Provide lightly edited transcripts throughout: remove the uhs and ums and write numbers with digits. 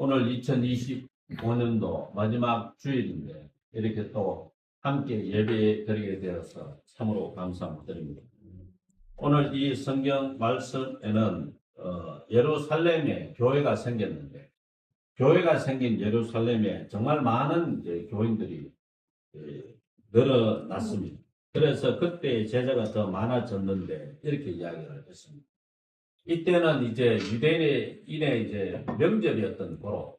오늘 2025년도 마지막 주일인데 이렇게 또 함께 예배 드리게 되어서 참으로 감사드립니다. 오늘 이 성경 말씀에는 예루살렘에 교회가 생겼는데, 교회가 생긴 예루살렘에 정말 많은 교인들이 늘어났습니다. 그래서 그때 제자가 더 많아졌는데 이렇게 이야기를 했습니다. 이때는 이제 유대인의 이제 명절이었던 거로,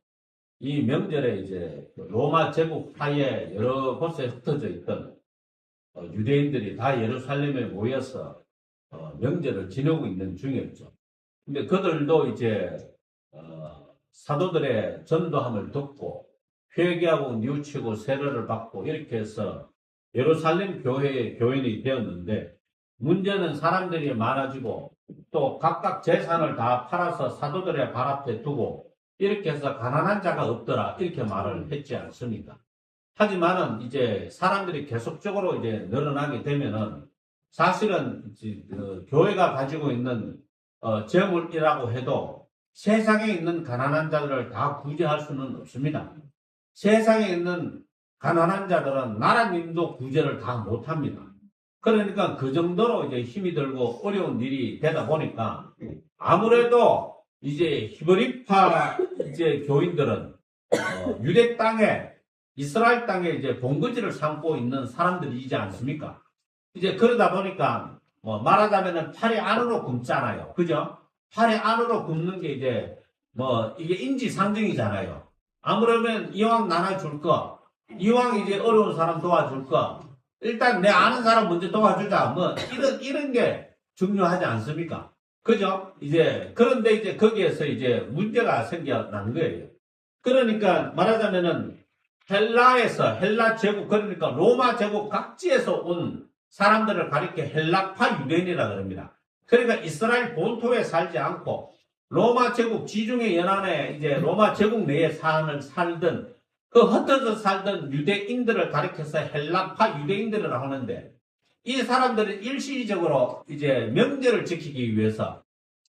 이 명절에 이제 로마 제국 하에 여러 곳에 흩어져 있던 유대인들이 다 예루살렘에 모여서 명절을 지내고 있는 중이었죠. 근데 그들도 이제 사도들의 전도함을 듣고 회개하고 뉘우치고 세례를 받고 이렇게 해서 예루살렘 교회의 교인이 되었는데, 문제는 사람들이 많아지고 또 각각 재산을 다 팔아서 사도들의 발 앞에 두고 이렇게 해서 가난한 자가 없더라 이렇게 말을 했지 않습니까? 하지만은 이제 사람들이 계속적으로 이제 늘어나게 되면은 사실은 교회가 가지고 있는 재물이라고 해도 세상에 있는 가난한 자들을 다 구제할 수는 없습니다. 세상에 있는 가난한 자들은 나라님도 구제를 다 못합니다. 그러니까 그 정도로 이제 힘이 들고 어려운 일이 되다 보니까 아무래도 이제 히브리파 이제 교인들은 유대 땅에, 이스라엘 땅에 이제 본거지를 삼고 있는 사람들이지 않습니까? 이제 그러다 보니까 말하자면은 팔이 안으로 굶잖아요. 그죠? 팔이 안으로 굶는 게 이제 이게 인지상정이잖아요. 아무러면 이왕 나눠줄 거, 이왕 이제 어려운 사람 도와줄 거, 일단 내 아는 사람 먼저 도와주자. 이런 게 중요하지 않습니까? 그죠? 그런데 이제 거기에서 이제 문제가 생겨난 거예요. 그러니까 말하자면은 헬라 제국, 그러니까 로마 제국 각지에서 온 사람들을 가리켜 헬라파 유대인이라 그럽니다. 그러니까 이스라엘 본토에 살지 않고 로마 제국 지중해 연안에 이제 로마 제국 내에 살던 그 흩어져 살던 유대인들을 가리켜서 헬라파 유대인들이라고 하는데, 이 사람들은 일시적으로 이제 명절을 지키기 위해서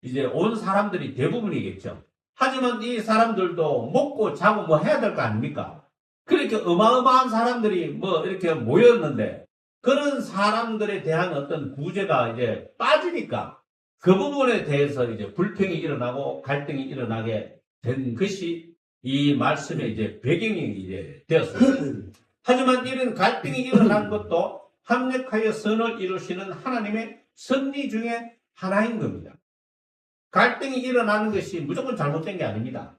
이제 온 사람들이 대부분이겠죠. 하지만 이 사람들도 먹고 자고 해야 될 거 아닙니까? 그렇게 어마어마한 사람들이 이렇게 모였는데, 그런 사람들에 대한 어떤 구제가 이제 빠지니까 그 부분에 대해서 이제 불평이 일어나고 갈등이 일어나게 된 것이 이 말씀의 이제 배경이 이제 되었습니다. 하지만 이런 갈등이 일어난 것도 합력하여 선을 이루시는 하나님의 섭리 중에 하나인 겁니다. 갈등이 일어나는 것이 무조건 잘못된 게 아닙니다.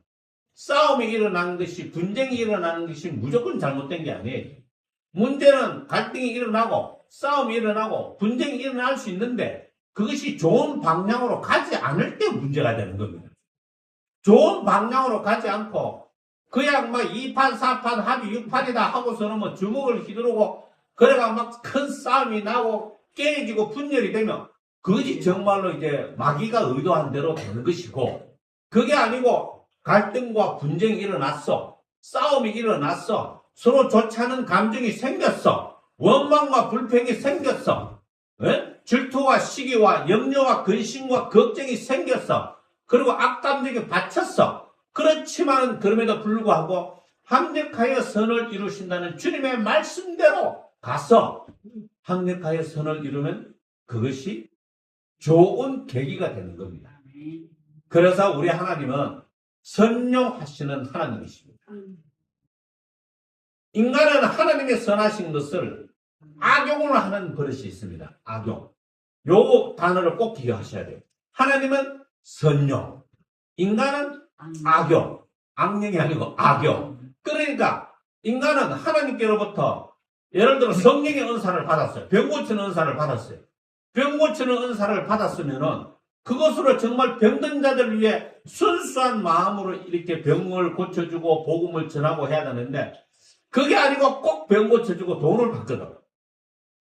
싸움이 일어나는 것이, 분쟁이 일어나는 것이 무조건 잘못된 게 아니에요. 문제는 갈등이 일어나고 싸움이 일어나고 분쟁이 일어날 수 있는데 그것이 좋은 방향으로 가지 않을 때 문제가 되는 겁니다. 좋은 방향으로 가지 않고 그냥 2판, 4판, 합의 6판이다 하고서는 주먹을 휘두르고 그래가 큰 싸움이 나고 깨지고 분열이 되면 그것이 정말로 이제 마귀가 의도한 대로 되는 것이고, 그게 아니고 갈등과 분쟁이 일어났어. 싸움이 일어났어. 서로 좋지 않은 감정이 생겼어. 원망과 불평이 생겼어. 질투와 시기와 염려와 근심과 걱정이 생겼어. 그리고 악감정이 받쳤어. 그렇지만 그럼에도 불구하고 합력하여 선을 이루신다는 주님의 말씀대로 가서 합력하여 선을 이루면 그것이 좋은 계기가 되는 겁니다. 그래서 우리 하나님은 선용하시는 하나님이십니다. 인간은 하나님의 선하신 것을 악용을 하는 버릇이 있습니다. 악용. 요 단어를 꼭 기억하셔야 돼요. 하나님은 선용, 인간은 악용. 악령이 아니고 악용. 그러니까 인간은 하나님께로부터 예를 들어 성령의 은사를 받았어요. 병 고치는 은사를 받았어요. 병 고치는 은사를 받았으면은 그것으로 정말 병든 자들을 위해 순수한 마음으로 이렇게 병을 고쳐주고 복음을 전하고 해야 되는데, 그게 아니고 꼭 병 고쳐주고 돈을 받거든.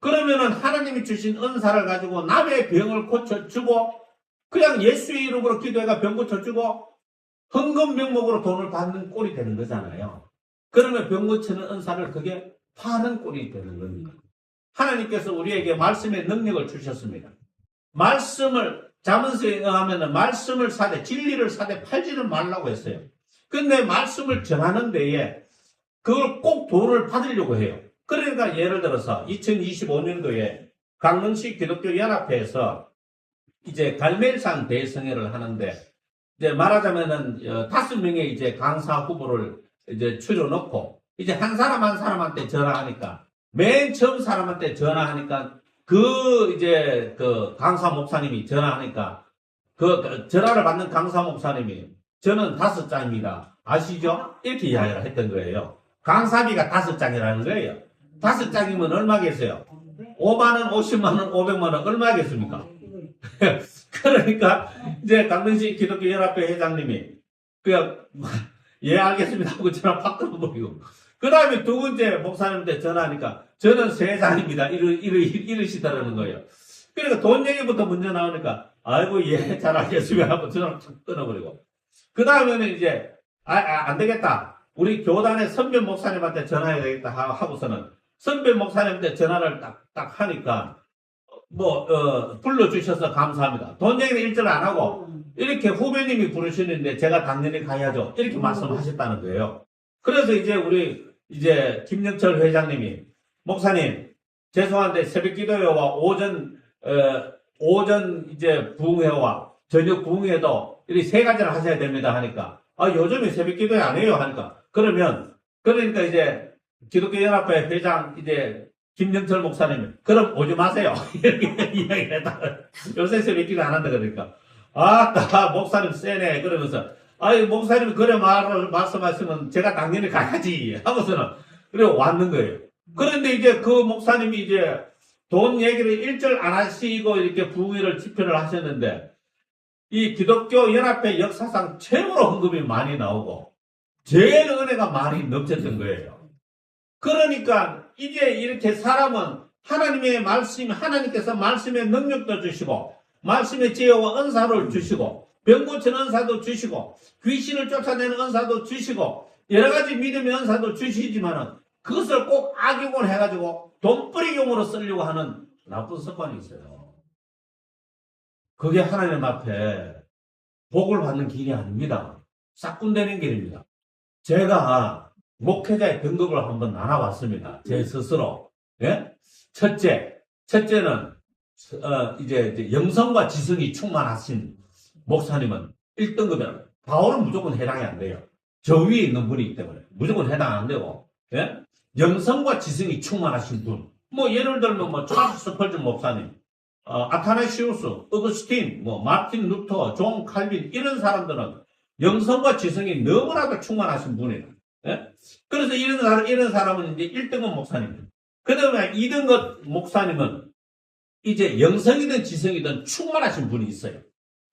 그러면은 하나님이 주신 은사를 가지고 남의 병을 고쳐주고 그냥 예수의 이름으로 기도해가 병 고쳐주고 헌금 명목으로 돈을 받는 꼴이 되는 거잖아요. 그러면 병 고치는 은사를 그게 파는 꼴이 되는 겁니다. 하나님께서 우리에게 말씀의 능력을 주셨습니다. 말씀을, 잠언서에 의하면 말씀을 사되 진리를 사되 팔지는 말라고 했어요. 근데 말씀을 전하는 데에 그걸 꼭 돈을 받으려고 해요. 그러니까 예를 들어서 2025년도에 강릉시 기독교연합회에서 이제 갈멜산 대성회를 하는데, 이제 말하자면은 5명의 이제 강사 후보를 이제 추려놓고 이제 한 사람 한 사람한테 전화하니까, 맨 처음 사람한테 전화하니까 이제 그 강사 목사님이 전화하니까 그 전화를 받는 강사 목사님이 저는 5장입니다. 아시죠? 이렇게 이야기를 했던 거예요. 강사비가 5장이라는 거예요. 5장이면 얼마겠어요? 5만원, 50만원, 500만원 얼마겠습니까? 그러니까 이제 강릉시 기독교연합회 회장님이 그냥 예 알겠습니다 하고 전화 팍 끊어버리고, 그 다음에 두 번째 목사님한테 전화하니까 저는 3장입니다 이러시더라는 거예요. 그러니까 돈 얘기부터 먼저 나오니까 아이고 예 잘 알겠습니다 하고 전화를 탁 끊어버리고, 그 다음에는 이제 안 되겠다, 우리 교단의 선배 목사님한테 전화해야 되겠다 하고서는 선배 목사님한테 전화를 딱 하니까 불러주셔서 감사합니다. 돈 얘기는 일절 안 하고 이렇게 후배님이 부르시는데 제가 당연히 가야죠 이렇게 말씀하셨다는 거예요. 그래서 이제 우리 이제 김영철 회장님이 목사님 죄송한데 새벽 기도회와 오전 이제 부흥회와 저녁 부흥회도 이렇게 3가지를 하셔야 됩니다 하니까 요즘에 새벽 기도회 안 해요 하니까, 그러니까 이제 기독교연합회 회장 이제 김영철 목사님 그럼 오지 마세요 이렇게 이야기를 했다. 요새 새벽 기도 안 한다 그러니까 목사님 세네 그러면서 목사님 그래 말씀하시면 제가 당연히 가야지 하고서는 그래 왔는 거예요. 그런데 이제 그 목사님이 이제 돈 얘기를 일절 안 하시고 이렇게 부흥회를 집회를 하셨는데, 이 기독교 연합회 역사상 최고로 헌금이 많이 나오고 제일 은혜가 많이 넘쳤던 거예요. 그러니까 이제 이렇게 사람은 하나님의 말씀, 하나님께서 말씀의 능력도 주시고 말씀의 지혜와 은사를 주시고 병 고치는 은사도 주시고 귀신을 쫓아내는 은사도 주시고 여러 가지 믿음의 은사도 주시지만은 그것을 꼭 악용을 해가지고 돈벌이용으로 쓰려고 하는 나쁜 습관이 있어요. 그게 하나님 앞에 복을 받는 길이 아닙니다. 싹군되는 길입니다. 제가 목회자의 등급을 한번 나눠봤습니다. 제 스스로. 예? 첫째는 이제 영성과 지성이 충만하신 목사님은 1등급이라. 바울은 무조건 해당이 안 돼요. 저 위에 있는 분이기 때문에 무조건 해당 안 되고, 예? 영성과 지성이 충만하신 분. 예를 들면 찰스 스펄전 목사님, 아타나시우스, 어거스틴, 마틴 루터, 존 칼빈 이런 사람들은 영성과 지성이 너무나도 충만하신 분이에요. 예? 그래서 이런 사람은 이제 1등급 목사님. 그 다음에 2등급 목사님은 이제 영성이든 지성이든 충만하신 분이 있어요.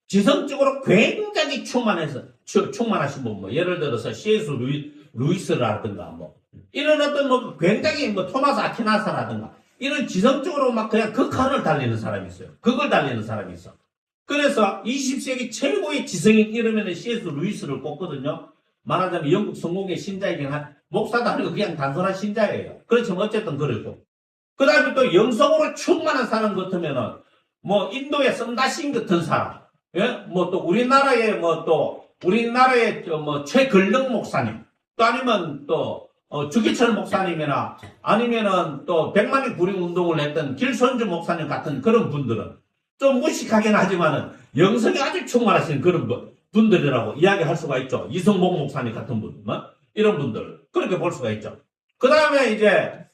지성적으로 굉장히 충만하신 분, 예를 들어서 C.S. 루이스라든가, 이런 어떤 굉장히 토마스 아퀴나스라든가, 이런 지성적으로 그냥 극한을 달리는 사람이 있어요. 그걸 달리는 사람이 있어. 그래서 20세기 최고의 지성인 이러면 C.S. 루이스를 꼽거든요. 말하자면 영국 성공의 신자이긴 한, 목사도 아니고 그냥 단순한 신자예요. 그렇지만 어쨌든 그러고. 그 다음에 또 영성으로 충만한 사람 같으면은, 인도의 썬다신 같은 사람, 예? 또 우리나라의 최근령 목사님, 또 아니면 주기철 목사님이나 아니면은 또 백만인 구림 운동을 했던 길손주 목사님 같은 그런 분들은 좀 무식하긴 하지만은 영성이 아주 충만하신 그런 분들이라고 이야기할 수가 있죠. 이성복 목사님 같은 분, 이런 분들 그렇게 볼 수가 있죠. 그 다음에 이제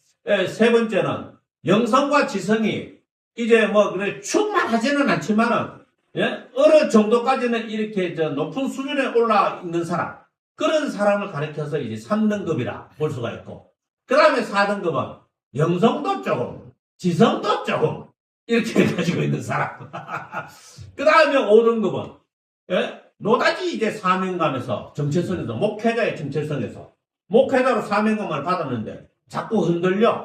세 번째는 영성과 지성이 이제 그래 충만하지는 않지만은, 예? 어느 정도까지는 이렇게 높은 수준에 올라 있는 사람, 그런 사람을 가리켜서 이제 3등급이라 볼 수가 있고, 그 다음에 4등급은 영성도 조금, 지성도 조금 이렇게 가지고 있는 사람. 그 다음에 5등급은 예? 노다지 이제 사명감에서 정체성에서, 목회자의 정체성에서 목회자로 사명감을 받았는데 자꾸 흔들리는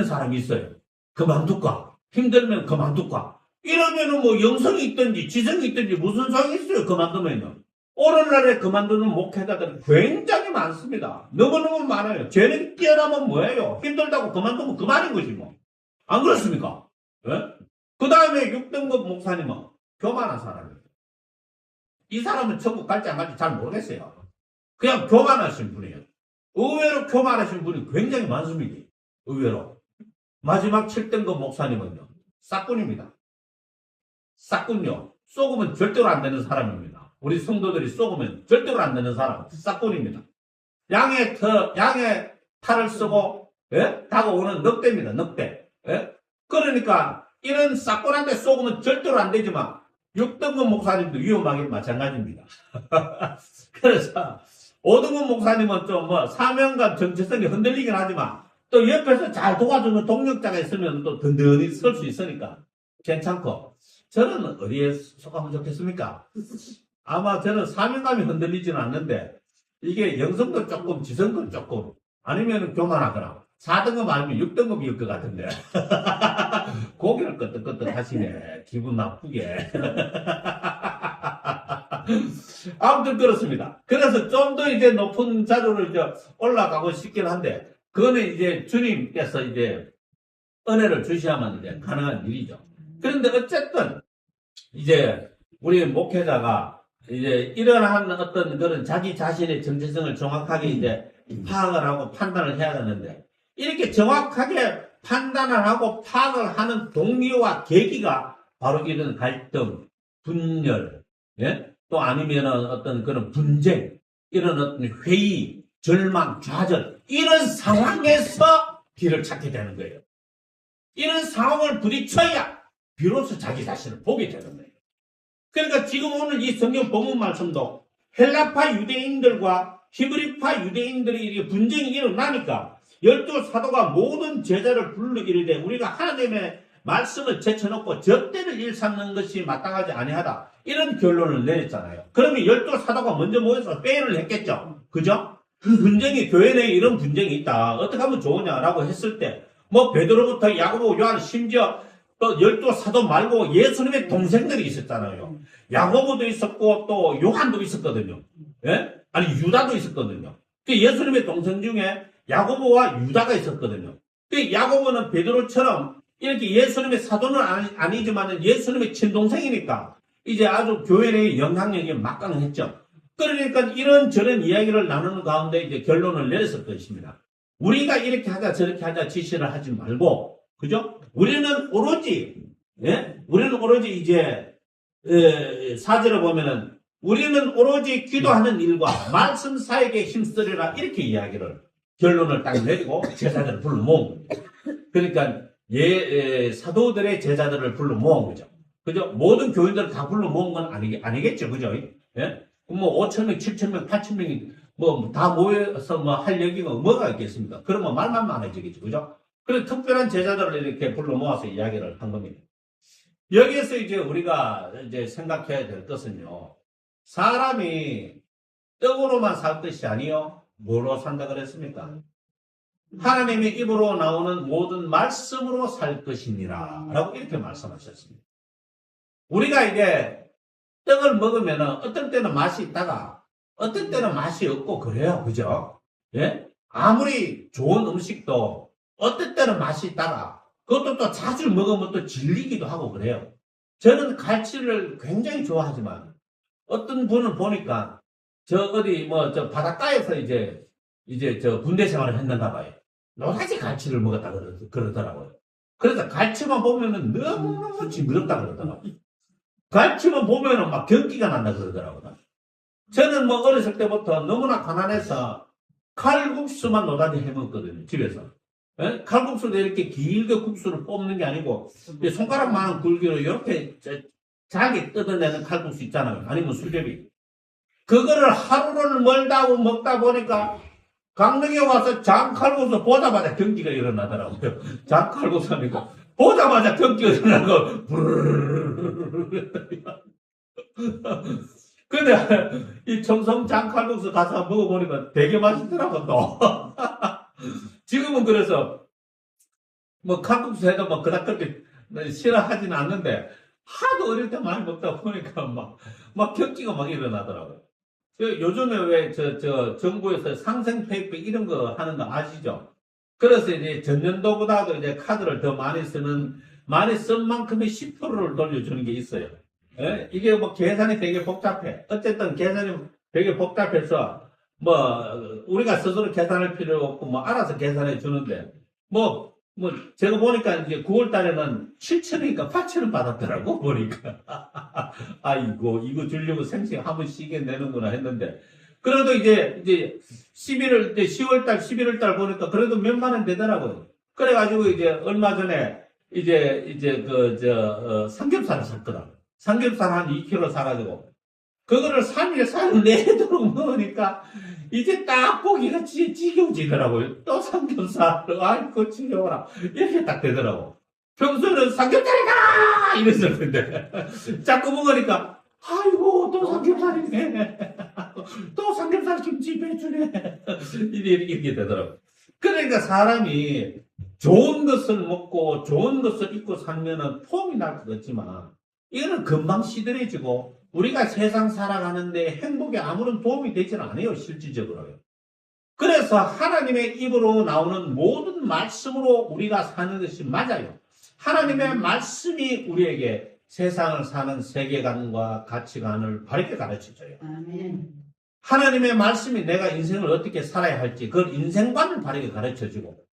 사람이 있어요. 그만둘까? 힘들면 그만둘까? 이러면은 영성이 있든지 지성이 있든지 무슨 소용이 있어요, 그만두면은. 오늘날에 그만두는 목회자들이 굉장히 많습니다. 너무너무 많아요. 재능이 뛰어나면 뭐예요? 힘들다고 그만두면 그만인 거지 안 그렇습니까? 예? 그 다음에 6등급 목사님은 교만한 사람이에요. 이 사람은 천국 갈지 안 갈지 잘 모르겠어요. 그냥 교만하신 분이에요. 의외로 교만하신 분이 굉장히 많습니다. 의외로. 마지막 7등급 목사님은요. 싹군입니다. 싹군요. 쏘으면 절대로 안 되는 사람입니다. 우리 성도들이 쏘으면 절대로 안 되는 사람. 싹군입니다. 양의 탈을 쓰고 예? 다가오는 늑대입니다. 늑대. 예? 그러니까 이런 싹군한테 쏘으면 절대로 안 되지만 6등급 목사님도 위험하게 마찬가지입니다. 그래서 5등급 목사님은 좀 사명감 정체성이 흔들리긴 하지만 또 옆에서 잘 도와주는 동력자가 있으면 또 든든히 설 수 있으니까 괜찮고 저는 어디에 속하면 좋겠습니까? 아마 저는 사명감이 흔들리지는 않는데 이게 영성도 조금 지성도 조금 아니면 교만하거나 4등급 아니면 6등급일 것 같은데 고개를 끄덕끄덕 하시네. 기분 나쁘게. 아무튼 그렇습니다. 그래서 좀 더 이제 높은 자료를 이제 올라가고 싶긴 한데, 그거는 이제 주님께서 이제 은혜를 주셔야만 이제 가능한 일이죠. 그런데 어쨌든 이제 우리 목회자가 이제 이러한 어떤 그런 자기 자신의 정체성을 정확하게 이제 파악을 하고 판단을 해야 되는데, 이렇게 정확하게 판단을 하고 파악을 하는 동기와 계기가 바로 이런 갈등, 분열, 예? 또 아니면은 어떤 그런 분쟁, 이런 어떤 회의, 절망, 좌절, 이런 상황에서 길을 찾게 되는 거예요. 이런 상황을 부딪혀야 비로소 자기 자신을 보게 되는 거예요. 그러니까 지금 오늘 이 성경 본문 말씀도 헬라파 유대인들과 히브리파 유대인들이 이렇게 분쟁이 일어나니까 12사도가 모든 제자를 불러 이르되 우리가 하나님의 말씀을 제쳐놓고 적대를 일삼는 것이 마땅하지 아니하다. 이런 결론을 내렸잖아요. 그러면 12사도가 먼저 모여서 회의를 했겠죠. 그죠? 분쟁이, 교회 내에 이런 분쟁이 있다. 어떻게 하면 좋으냐라고 했을 때, 베드로부터 야고보, 요한, 심지어 또 12사도 말고 예수님의 동생들이 있었잖아요. 야고보도 있었고 또 요한도 있었거든요. 예? 아니, 유다도 있었거든요. 예수님의 동생 중에 야고보와 유다가 있었거든요. 야고보는 베드로처럼 이렇게 예수님의 사도는 아니지만 예수님의 친동생이니까 이제 아주 교회 내의 영향력이 막강했죠. 그러니까 이런저런 이야기를 나누는 가운데 이제 결론을 내렸을 것입니다. 우리가 이렇게 하자 저렇게 하자 지시를 하지 말고, 그죠? 우리는 오로지 이제 4절에 보면은 우리는 오로지 기도하는 일과 말씀 사역에 힘쓰리라 이렇게 이야기를 결론을 딱 내리고 제자들을 불러 모은 겁니다. 그러니까 사도들의 제자들을 불러 모은 거죠. 그죠? 모든 교인들을 다 불러 모은 건 아니겠죠. 그죠? 예? 5,000명, 7,000명, 8,000명이 다 모여서 할 얘기가 뭐가 있겠습니까? 그러면 말만 많아지겠죠. 그죠? 그래서 특별한 제자들을 이렇게 불러 모아서 이야기를 한 겁니다. 여기에서 이제 우리가 이제 생각해야 될 것은요. 사람이 떡으로만 살 것이 아니요. 뭐로 산다 그랬습니까? 하나님의 입으로 나오는 모든 말씀으로 살 것이니라 라고 이렇게 말씀하셨습니다. 우리가 이제 떡을 먹으면 어떤 때는 맛이 있다가 어떤 때는 맛이 없고 그래요. 그죠? 예? 아무리 좋은 음식도 어떤 때는 맛이 있다가 그것도 또 자주 먹으면 또 질리기도 하고 그래요. 저는 갈치를 굉장히 좋아하지만 어떤 분을 보니까 저 바닷가에서 이제 저 군대 생활을 했는가 봐요. 노다지 갈치를 먹었다 그러더라고요. 그래서 갈치만 보면은 너무너무 징그럽다 그러더라고요. 갈치만 보면은 막 경기가 난다 그러더라고요. 저는 어렸을 때부터 너무나 가난해서 칼국수만 노다지 해 먹었거든요, 집에서. 예? 칼국수도 이렇게 길게 국수를 뽑는 게 아니고, 손가락만한 굵기로 이렇게 잘게 뜯어내는 칼국수 있잖아요. 아니면 수제비. 그거를 하루를 멀다고 먹다 보니까 강릉에 와서 장칼국수 보자마자 경기가 일어나더라고요. 장칼국수 하니까 보자마자 경기가 일어나고 근데 이 청송 장칼국수 가서 먹어보니까 되게 맛있더라고 또. 지금은 그래서 칼국수 해도 그닥 그렇게 싫어하지는 않는데 하도 어릴 때 많이 먹다 보니까 막 경기가 막 일어나더라고요. 요즘에 왜 정부에서 상생페이퍼 이런 거 하는 거 아시죠? 그래서 이제 전년도보다도 이제 카드를 더 많이 쓴 만큼의 10%를 돌려주는 게 있어요. 예? 이게 뭐 계산이 되게 복잡해. 어쨌든 계산이 되게 복잡해서 뭐 우리가 스스로 계산할 필요 없고 뭐 알아서 계산해 주는데 뭐 제가 보니까 이제 9월 달에는 7천원이니까 8천원 받았더라고 보니까. 아이고 이거 주려고 생생 한번 쉬게 내는구나 했는데 그래도 이제 11월 이제 10월 달 11월 달 보니까 그래도 몇만 원 되더라고요. 그래가지고 이제 얼마 전에 이제 삼겹살을 샀더라고. 삼겹살 한 2kg 사가지고 그거를 3일 4일 내도록 먹으니까 이제 딱 고기가 지겨워지더라고요. 또 삼겹살, 아이고 지겨워라 이렇게 딱 되더라고. 평소에는 삼겹살이다 이랬었는데 자꾸 먹으니까 아이고 또 삼겹살이네. 또 삼겹살 김치 배주네. 이렇게 되더라고. 그러니까 사람이 좋은 것을 먹고 좋은 것을 입고 살면은 폼이 날 것 같지만 이거는 금방 시들해지고 우리가 세상 살아가는데 행복에 아무런 도움이 되지는 않아요, 실질적으로요. 그래서 하나님의 입으로 나오는 모든 말씀으로 우리가 사는 것이 맞아요. 하나님의 말씀이 우리에게 세상을 사는 세계관과 가치관을 바르게 가르쳐줘요. 아멘. 하나님의 말씀이 내가 인생을 어떻게 살아야 할지 그걸 인생관을 바르게 가르쳐주고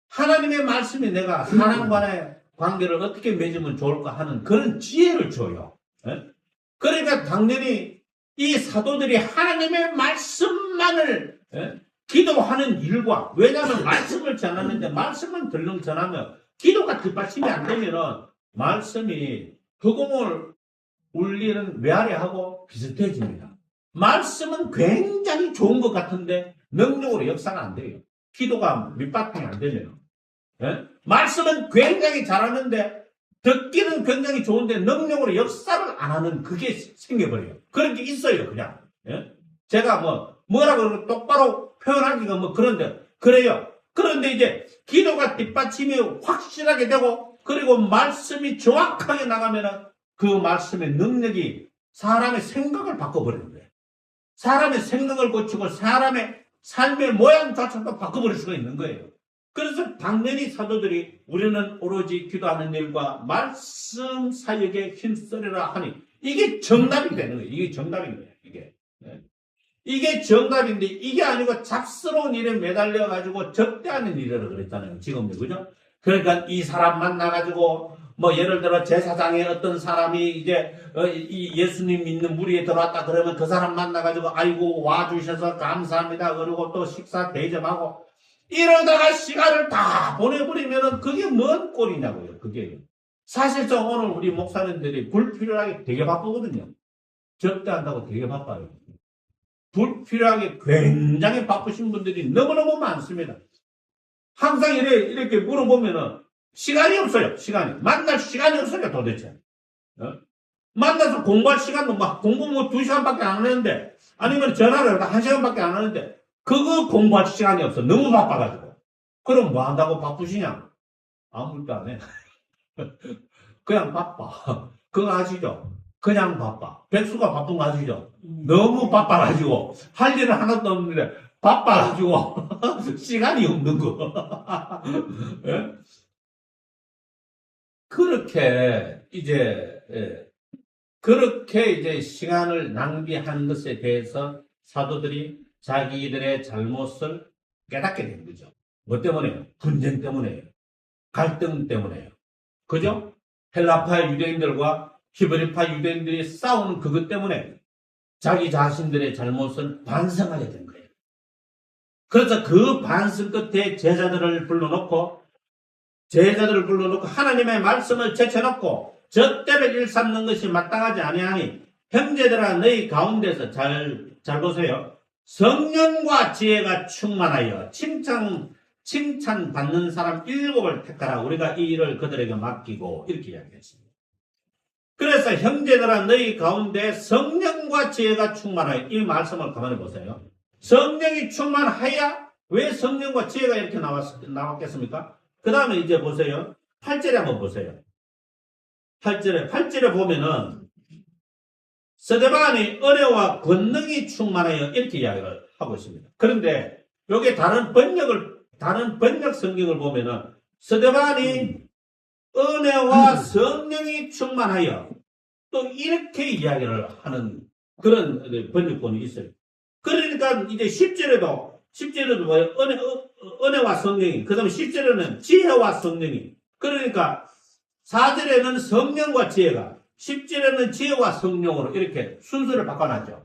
하나님의 말씀이 내가 사람과의 관계를 어떻게 맺으면 좋을까 하는 그런 지혜를 줘요. 예? 그러니까 당연히 이 사도들이 하나님의 말씀만을 기도하는 일과 왜냐하면 말씀을 전하는데 말씀만 덜렁 전하면 기도가 뒷받침이 안 되면은 말씀이 허공을 울리는 메아리하고 비슷해집니다. 말씀은 굉장히 좋은 것 같은데 능력으로 역사가 안 돼요. 기도가 밑바탕이 안 되면. 말씀은 굉장히 잘하는데 듣기는 굉장히 좋은데 능력으로 역사를 안 하는 그게 생겨버려요. 그런 게 있어요, 그냥. 제가 뭐라고 똑바로 표현하기가 그런데, 그래요. 그런데 이제 기도가 뒷받침이 확실하게 되고, 그리고 말씀이 정확하게 나가면은 그 말씀의 능력이 사람의 생각을 바꿔버리는 거예요. 사람의 생각을 고치고 사람의 삶의 모양조차도 바꿔버릴 수가 있는 거예요. 그래서 당연히 사도들이 우리는 오로지 기도하는 일과 말씀 사역에 힘쓰리라 하니 이게 정답이 되는 거예요. 이게 정답인 거예요. 이게 정답인데 이게 아니고 잡스러운 일에 매달려 가지고 적대하는 일이라고 그랬잖아요. 지금도 그죠? 그러니까 이 사람 만나 가지고 예를 들어 제사장의 어떤 사람이 이제 이 예수님 믿는 무리에 들어왔다 그러면 그 사람 만나 가지고 아이고 와주셔서 감사합니다. 그리고 또 식사 대접하고 이러다가 시간을 다 보내버리면은 그게 뭔 꼴이냐고요, 그게. 사실상 오늘 우리 목사님들이 불필요하게 되게 바쁘거든요. 적대한다고 되게 바빠요. 불필요하게 굉장히 바쁘신 분들이 너무너무 많습니다. 항상 이렇게 물어보면은 시간이 없어요, 시간이. 만날 시간이 없어요, 도대체. 만나서 공부할 시간도 공부 2시간밖에 안 하는데, 아니면 전화를 1시간밖에 안 하는데, 그거 공부할 시간이 없어. 너무 바빠가지고. 그럼 뭐 한다고 바쁘시냐? 아무것도 안 해. 그냥 바빠. 그거 아시죠? 그냥 바빠. 백수가 바쁜 거 아시죠? 너무 바빠가지고 할 일은 하나도 없는데 바빠가지고 시간이 없는 거. 예? 그렇게 이제 시간을 낭비한 것에 대해서 사도들이 자기들의 잘못을 깨닫게 된 거죠. 뭐 때문에요? 분쟁 때문에요. 갈등 때문에요. 그죠? 헬라파 유대인들과 히브리파 유대인들이 싸우는 그것 때문에 자기 자신들의 잘못을 반성하게 된 거예요. 그래서 그 반성 끝에 제자들을 불러놓고 하나님의 말씀을 제쳐놓고 젖대를 일삼는 것이 마땅하지 아니하니 형제들아 너희 가운데서 잘 보세요. 성령과 지혜가 충만하여 칭찬받는 사람 7을 택하라. 우리가 이 일을 그들에게 맡기고 이렇게 이야기했습니다. 그래서 형제들아 너희 가운데 성령과 지혜가 충만하여 이 말씀을 가만히 보세요. 성령이 충만하여 왜 성령과 지혜가 이렇게 나왔겠습니까? 그 다음에 이제 보세요. 8절에 한번 보세요. 8절에 보면은 스데반이 은혜와 권능이 충만하여 이렇게 이야기를 하고 있습니다. 그런데 여기 다른 번역 성경을 보면은 스데반이 은혜와 성령이 충만하여 또 이렇게 이야기를 하는 그런 번역본이 있어요. 그러니까 이제 10절에도 뭐예요? 은혜와 성령이, 그 다음에 10절에는 지혜와 성령이, 그러니까 4절에는 성령과 지혜가, 10절에는 지혜와 성령으로 이렇게 순서를 바꿔놨죠.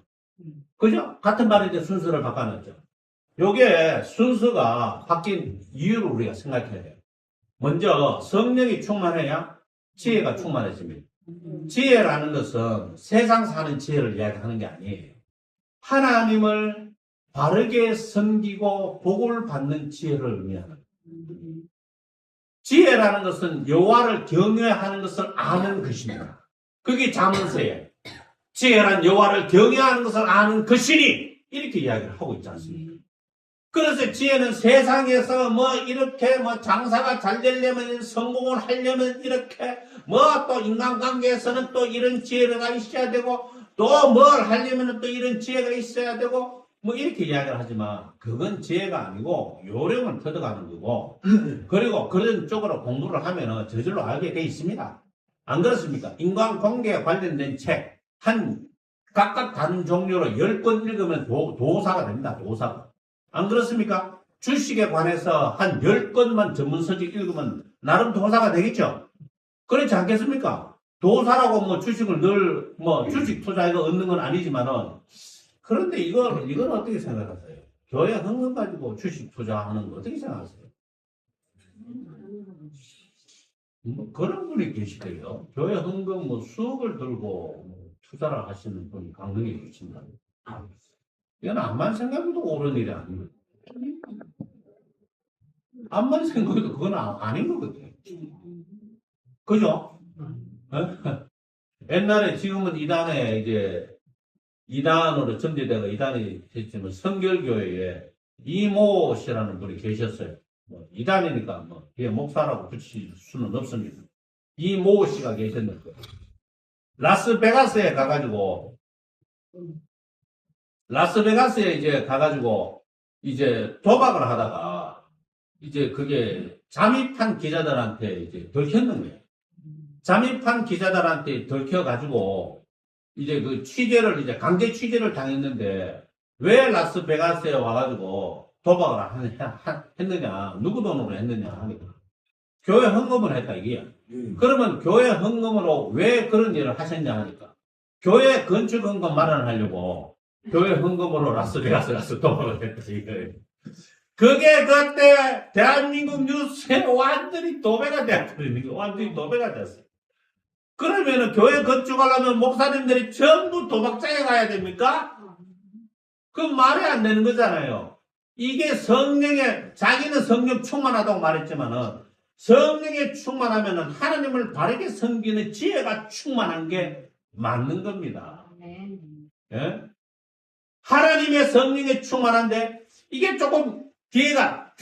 그죠? 같은 말인데 순서를 바꿔놨죠. 요게 순서가 바뀐 이유를 우리가 생각해야 돼요. 먼저 성령이 충만해야 지혜가 충만해집니다. 지혜라는 것은 세상 사는 지혜를 이야기하는 게 아니에요. 하나님을 바르게 섬기고 복을 받는 지혜를 의미하는 거예요. 지혜라는 것은 여호와를 경외하는 것을 아는 것입니다. 그게 잠언서예요. 지혜란 여호와를 경외하는 것을 아는 것이니 이렇게 이야기를 하고 있지 않습니까? 그래서 지혜는 세상에서 이렇게 장사가 잘 되려면 성공을 하려면 이렇게 또 인간관계에서는 또 이런 지혜가 있어야 되고 또 뭘 하려면 또 이런 지혜가 있어야 되고 이렇게 이야기를 하지만 그건 지혜가 아니고 요령을 터득하는 거고 그리고 그런 쪽으로 공부를 하면 저절로 알게 돼 있습니다. 안 그렇습니까? 인간관계에 관련된 책 각각 다른 종류로 10권 읽으면 도사가 됩니다. 도사가. 안 그렇습니까? 주식에 관해서 한 10권만 전문서적 읽으면 나름 도사가 되겠죠? 그렇지 않겠습니까? 도사라고 주식을 늘 주식 투자해서 얻는 건 아니지만은 그런데 이건 어떻게 생각하세요? 교회 헌금 가지고 주식 투자하는 거 어떻게 생각하세요? 그런 분이 계시대요. 교회 헌금 수억을 들고 투자를 하시는 분이 강릉에 계십니다. 이건 암만 생각해도 옳은 일이 아닙니다. 암만 생각해도 그건 아닌 거거든요. 그죠? 옛날에 지금은 이단으로 전제되고 이단이 됐지만 성결교회에 이모 씨라는 분이 계셨어요. 이단이니까 그게 목사라고 붙일 수는 없습니다. 이모 씨가 계셨는데 라스베가스에 가가지고 도박을 하다가 그게 잠입한 기자들한테 들켰는 거예요. 잠입한 기자들한테 들켜가지고 그 취재를 강제 취재를 당했는데 왜 라스베가스에 와가지고 도박을 했느냐, 누구 돈으로 했느냐 하니까 교회 헌금을 했다 이게요. 그러면 교회 헌금으로 왜 그런 일을 하셨냐 하니까 교회 건축 헌금 마련하려고 교회 헌금으로 라스베가스 가서 도박을 했다 이거예요. 그게 그때 대한민국 뉴스에 완전히 도배가 되었거든요. 완전히 도배가 됐어요. 그러면은 교회 건축하려면 목사님들이 전부 도박장에 가야 됩니까? 그건 말이 안 되는 거잖아요. 이게 자기는 성령 충만하다고 말했지만은 성령에 충만하면은 하나님을 바르게 섬기는 지혜가 충만한 게 맞는 겁니다. 예? 하나님의 성령에 충만한데 이게 조금 뒤에가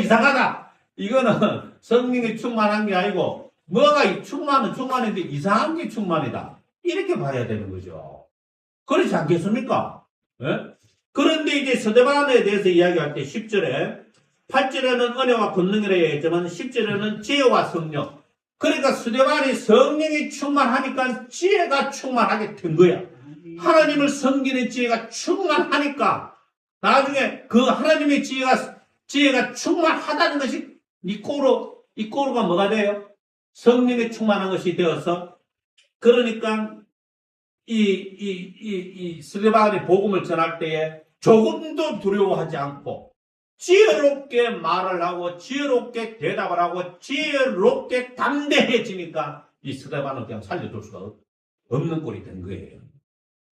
이상하다. 이거는 성령에 충만한 게 아니고 뭐가 충만인데 이상한 게 충만이다. 이렇게 봐야 되는 거죠. 그렇지 않겠습니까? 예? 그런데 이제 스데반에 대해서 이야기할 때 10절에 8절에는 은혜와 권능이라 했지만 10절에는 지혜와 성령. 그러니까 스데반이 성령이 충만하니까 지혜가 충만하게 된 거야. 하나님을 섬기는 지혜가 충만하니까 나중에 그 하나님의 지혜가 충만하다는 것이 이꼬르가 뭐가 돼요? 성령에 충만한 것이 되어서 그러니까 이 스데반이 복음을 전할 때에 조금도 두려워하지 않고 지혜롭게 말을 하고 지혜롭게 대답을 하고 지혜롭게 담대해지니까 이 스데반을 그냥 살려둘 수가 없는 꼴이 된 거예요.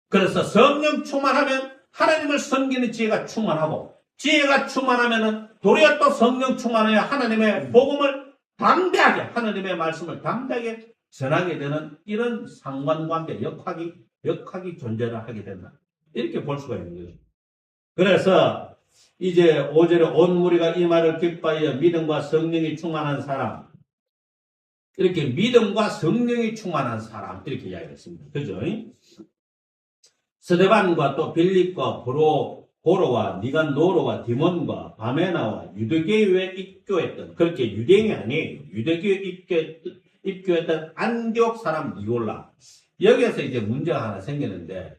그래서 성령 충만하면 하나님을 섬기는 지혜가 충만하고 지혜가 충만하면은 도리어 또 성령 충만해야 하나님의 복음을 담대하게 하나님의 말씀을 담대하게 전하게 되는 이런 상관관계 역학이 존재를 하게 된다. 이렇게 볼 수가 있는 거죠. 그래서 이제 5절에 온 무리가 이 말을 기뻐하여 믿음과 성령이 충만한 사람 이렇게 믿음과 성령이 충만한 사람 이렇게 이야기했습니다. 그죠? 스데반과 또 빌립과 고로와 니간노로와 디몬과 바메나와 유대교회에 입교했던 그렇게 유대인이 아니에요. 유대교회에 입교했던 안디옥 사람 니골라 여기에서 이제 문제가 하나 생기는데,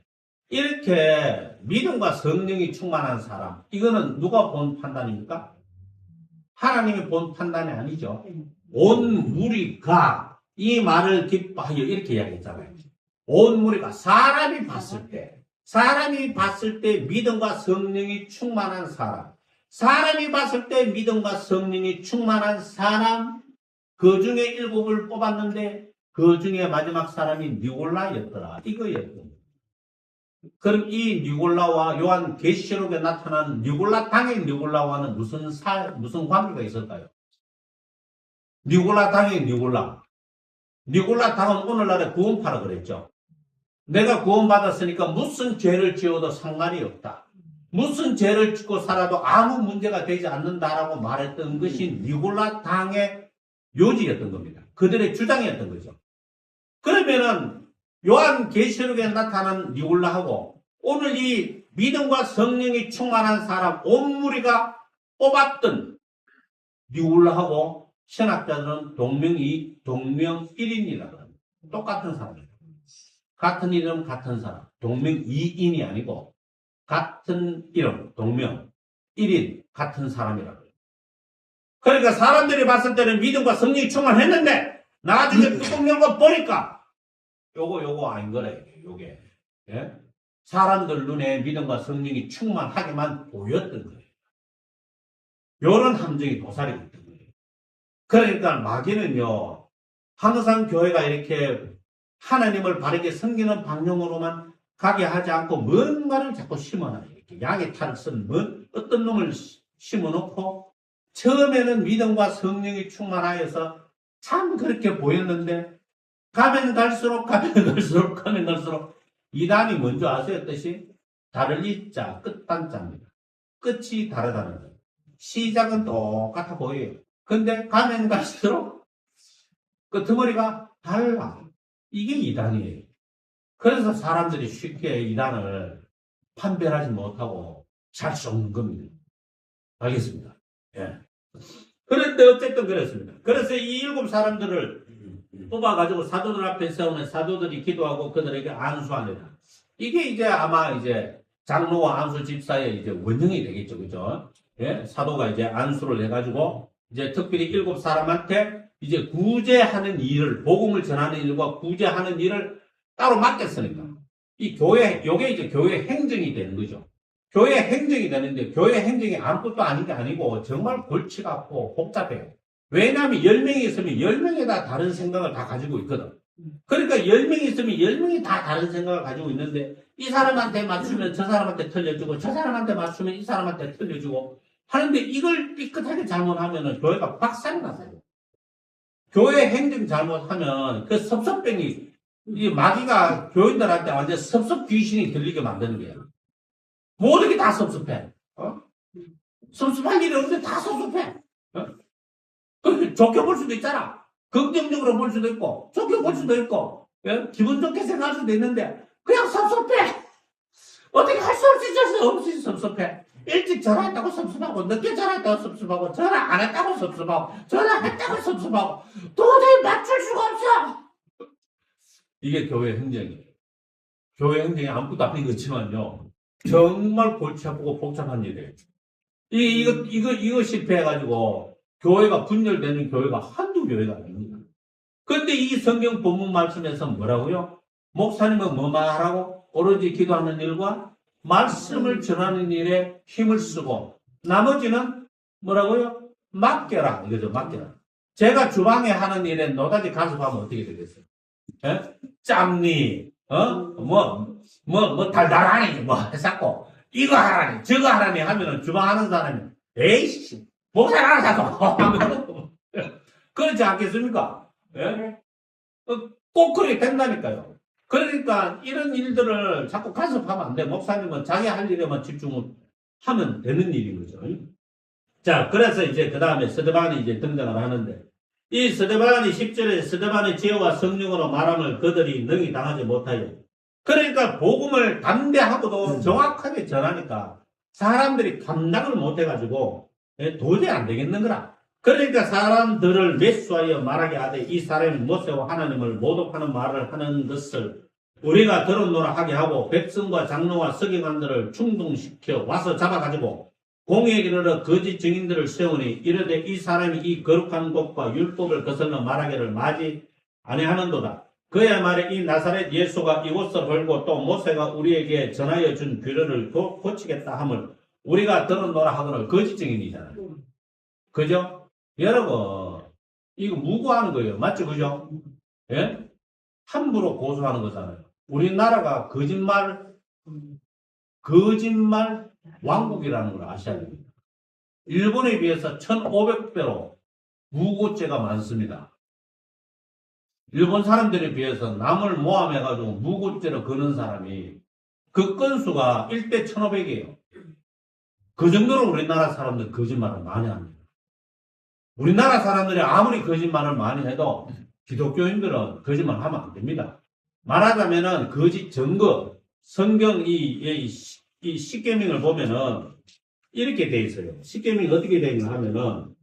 이렇게 믿음과 성령이 충만한 사람, 이거는 누가 본 판단입니까? 하나님이 본 판단이 아니죠. 온 무리가 이 말을 기뻐하여 이렇게 이야기했잖아요. 온 무리가 사람이 봤을 때 믿음과 성령이 충만한 사람이 봤을 때 믿음과 성령이 충만한 사람, 그 중에 일곱을 뽑았는데 그 중에 마지막 사람이 니골라였더라. 이거였던. 그럼 이 니골라와 요한 계시록에 나타난 니골라 당의 니골라와는 무슨 관계가 있을까요? 니골라 당의 니골라. 니골라 당은 오늘날에 구원파라 그랬죠. 내가 구원받았으니까 무슨 죄를 지어도 상관이 없다. 무슨 죄를 짓고 살아도 아무 문제가 되지 않는다라고 말했던 것이 니골라 당의 요지였던 겁니다. 그들의 주장이었던 거죠. 그러면은 요한 계시록에 나타난 니골라하고 오늘 이 믿음과 성령이 충만한 사람 온 무리가 뽑았던 니골라하고 신학자들은 동명일인이라고 합니다. 똑같은 사람이에요. 같은 이름, 같은 사람. 동명이인이 아니고 같은 이름, 동명, 일인, 같은 사람이라고 해요. 그러니까 사람들이 봤을 때는 믿음과 성령이 충만했는데 나중에 뚜껑 열고 보니까 요거 아닌 거래. 요게. 예? 사람들 눈에 믿음과 성령이 충만하게만 보였던 거예요. 요런 함정이 도사리고 있던 거예요. 그러니까 마귀는요, 항상 교회가 이렇게 하나님을 바르게 섬기는 방향으로만 가게 하지 않고 뭔가를 자꾸 심어놔요. 이렇게 양의 탈을 쓴 어떤 놈을 심어놓고 처음에는 믿음과 성령이 충만하여서 참 그렇게 보였는데 가면 갈수록 이단이 먼저 아세요? 뜻이 다를 이자 끝단자입니다. 끝이 다르다는 거예요. 시작은 똑같아 보여요. 근데 가면 갈수록 끄트머리가 달라. 이게 이단이에요. 그래서 사람들이 쉽게 이단을 판별하지 못하고 잘 쏘는 겁니다. 알겠습니다. 예. 그런데 어쨌든 그렇습니다. 그래서 이 일곱 사람들을 뽑아가지고 사도들 앞에 세우는 사도들이 기도하고 그들에게 안수하니라. 이게 이제 아마 이제 장로와 안수 집사의 이제 원형이 되겠죠. 그죠? 예? 사도가 이제 안수를 해가지고 이제 특별히 일곱 사람한테 이제 구제하는 일을, 복음을 전하는 일과 구제하는 일을 따로 맡겼으니까. 이 교회, 요게 이제 교회 행정이 되는 거죠. 교회 행정이 되는데, 교회 행정이 아무것도 아닌 게 아니고, 정말 골치 같고 복잡해요. 왜냐하면 10명이 있으면 10명이 다 다른 생각을 다 가지고 있거든. 그러니까 10명이 있으면 10명이 다 다른 생각을 가지고 있는데, 이 사람한테 맞추면 저 사람한테 틀려주고, 저 사람한테 맞추면 이 사람한테 틀려주고, 하는데 이걸 삐끗하게 잘못하면은 교회가 박살이 나서요. 교회 행정 잘못하면 그 섭섭병이, 이 마귀가 교인들한테 완전 섭섭 귀신이 들리게 만드는 거예요. 모든 게 다 섭섭해. 섭섭한 일이 없는데 다 섭섭해. 좋게 볼 수도 있잖아. 긍정적으로 볼 수도 있고, 좋게 볼 수도 있고, 예? 기분 좋게 생각할 수도 있는데, 그냥 섭섭해. 어떻게 할 수 없이 섭섭해. 일찍 전화했다고 섭섭하고, 늦게 전화했다고 섭섭하고, 전화 안 했다고 섭섭하고, 전화했다고 섭섭하고, 도저히 맞출 수가 없어. 이게 교회 행정이에요. 교회 행정이 아무것도 아닌 것지만요, 정말 골치 아프고 복잡한 일이에요. 이거 실패해가지고, 교회가 분열되는 교회가 한두 교회가 아닙니다. 근데 이 성경 본문 말씀에서 뭐라고요? 목사님은 뭐 말하라고? 오로지 기도하는 일과 말씀을 전하는 일에 힘을 쓰고, 나머지는 뭐라고요? 맡겨라. 이거죠, 맡겨라. 제가 주방에 하는 일에 노다지 간섭하면 어떻게 되겠어요? 예? 짬니, 달달하니, 해갖고, 이거 하라니, 저거 하라니 하면은 주방 하는 사람이, 에이씨, 목사를 알아서 하면, 그렇지 않겠습니까? 예? 꼭 그렇게 된다니까요. 그러니까 이런 일들을 자꾸 간섭하면 안 돼. 목사님은 자기 할 일에만 집중을 하면 되는 일인 거죠. 자, 그래서 이제 그 다음에 스데반이 이제 등장을 하는데, 이 스데반이 10절에 스데반의 지혜와 성령으로 말함을 그들이 능히 당하지 못하여. 그러니까 복음을 담대하고도 정확하게 전하니까 사람들이 감당을 못해가지고 도저히 안 되겠는 거라. 그러니까 사람들을 매수하여 말하게 하되 이 사람이 모세와 하나님을 모독하는 말을 하는 것을 우리가 들었노라 하게 하고 백성과 장로와 서기관들을 충동시켜 와서 잡아가지고 공의에 이르러 거짓 증인들을 세우니 이르되 이 사람이 이 거룩한 곳과 율법을 거슬러 말하기를 마지 아니하는도다. 그의 말에 이 나사렛 예수가 이곳을 헐고 또 모세가 우리에게 전하여 준 규례를 고치겠다 함을 우리가 들었노라 하거늘 거짓 증인이잖아요. 그죠? 여러분 이거 무고하는 거예요. 맞죠? 그죠? 예? 함부로 고소하는 거잖아요. 우리나라가 거짓말 왕국이라는 걸 아셔야 됩니다. 일본에 비해서 1500배로 무고죄가 많습니다. 일본 사람들에 비해서 남을 모함해가지고 무고죄로 거는 사람이 그 건수가 1대 1500이에요. 그 정도로 우리나라 사람들 거짓말을 많이 합니다. 우리나라 사람들이 아무리 거짓말을 많이 해도 기독교인들은 거짓말 하면 안 됩니다. 말하자면은 거짓 증거, 성경 이 십계명을 보면은 이렇게 돼 있어요. 십계명이 어떻게 돼 있나 하면은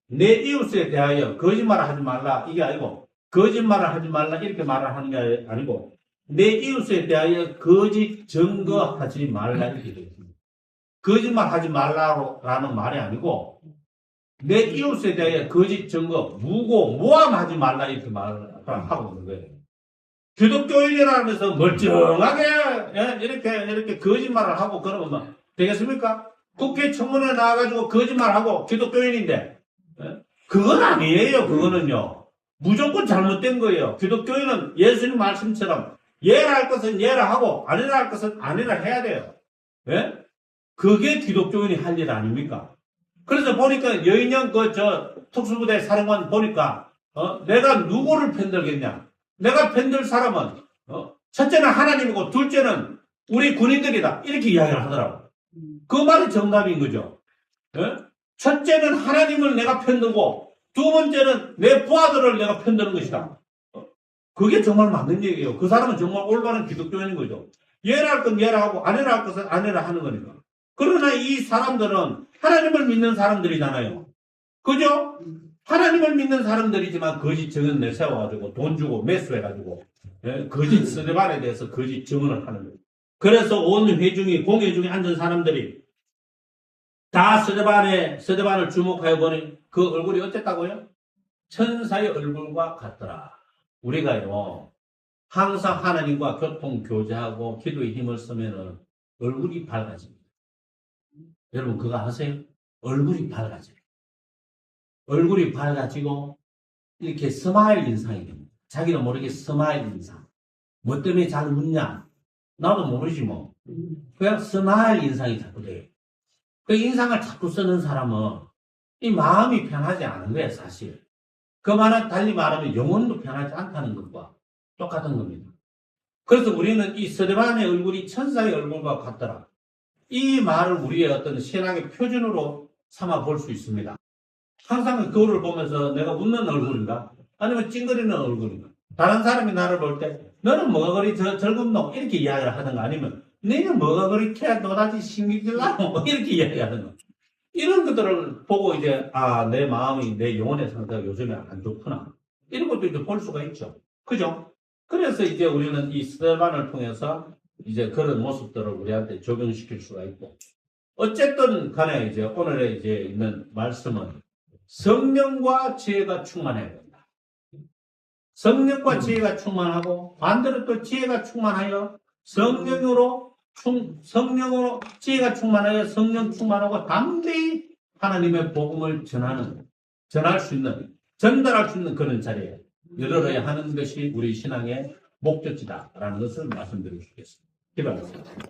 내 이웃에 대하여 거짓말을 하지 말라 이게 아니고 거짓말을 하지 말라 이렇게 말을 하는 게 아니고 내 이웃에 대하여 거짓 증거하지 말라 이렇게 돼 있습니다. 거짓말 하지 말라라는 말이 아니고 내 이웃에 대하여 거짓 증거, 무고, 모함하지 말라 이렇게 말을 하고 있는 거예요. 기독교인이라면서 멀쩡하게 이렇게 거짓말을 하고 그러면 되겠습니까? 국회 청문회 나와가지고 거짓말하고 기독교인인데 그건 아니에요. 그거는요. 무조건 잘못된 거예요. 기독교인은 예수님 말씀처럼 예라 할 것은 예라 하고 아니라 할 것은 아니라 해야 돼요. 예? 그게 기독교인이 할 일 아닙니까? 그래서 보니까 여인형 특수부대 사령관 보니까 내가 누구를 편들겠냐? 내가 편들 사람은 첫째는 하나님이고 둘째는 우리 군인들이다. 이렇게 이야기를 하더라고. 그 말이 정답인 거죠. 예? 첫째는 하나님을 내가 편들고 두 번째는 내 부하들을 내가 편드는 것이다. 그게 정말 맞는 얘기예요. 그 사람은 정말 올바른 기독교인인 거죠. 예라 할 건 예라 하고 아니라 할 것은 아니라 하는 거니까. 그러나 이 사람들은 하나님을 믿는 사람들이잖아요. 그죠? 하나님을 믿는 사람들이지만 거짓 증언 내세워가지고 돈 주고 매수해가지고 거짓 스데반에 대해서 거짓 증언을 하는 거예요. 그래서 온 회중이 공회중에 앉은 사람들이 다 스데반을 주목하여 보니 그 얼굴이 어땠다고요? 천사의 얼굴과 같더라. 우리가요 항상 하나님과 교통 교제하고 기도에 힘을 쓰면은 얼굴이 밝아집니다. 여러분 그거 아세요? 얼굴이 밝아져요. 얼굴이 밝아지고 이렇게 스마일 인상이 됩니다. 자기는 모르게 스마일 인상. 뭐 때문에 잘 웃냐? 나도 모르지 뭐. 그냥 스마일 인상이 자꾸 돼요. 그 인상을 자꾸 쓰는 사람은 이 마음이 편하지 않은 거예요, 사실. 그 말은 달리 말하면 영혼도 편하지 않다는 것과 똑같은 겁니다. 그래서 우리는 이 스데반의 얼굴이 천사의 얼굴과 같더라. 이 말을 우리의 어떤 신앙의 표준으로 삼아 볼 수 있습니다. 항상 그거를 보면서 내가 웃는 얼굴인가? 아니면 찡그리는 얼굴인가? 다른 사람이 나를 볼 때 너는 뭐가 그리 즐겁노? 이렇게 이야기를 하든가 아니면 너는 뭐가 그리 너다지 신기질 나노? 이렇게 이야기하든가. 이런 것들을 보고 이제 내 마음이 내 영혼의 상태가 요즘에 안 좋구나. 이런 것도 이제 볼 수가 있죠. 그죠? 그래서 이제 우리는 이 스데반을 통해서 이제 그런 모습들을 우리한테 적용시킬 수가 있고. 어쨌든 간에 이제 오늘의 이제 있는 말씀은 성령과 지혜가 충만해야 된다. 성령과 지혜가 충만하고 반대로 또 지혜가 충만하여 성령으로 지혜가 충만하여 성령 충만하고 담대히 하나님의 복음을 전달할 수 있는 그런 자리에 이르러야 하는 것이 우리 신앙의 목적지다라는 것을 말씀드리고 싶겠습니다. 기도하겠습니다.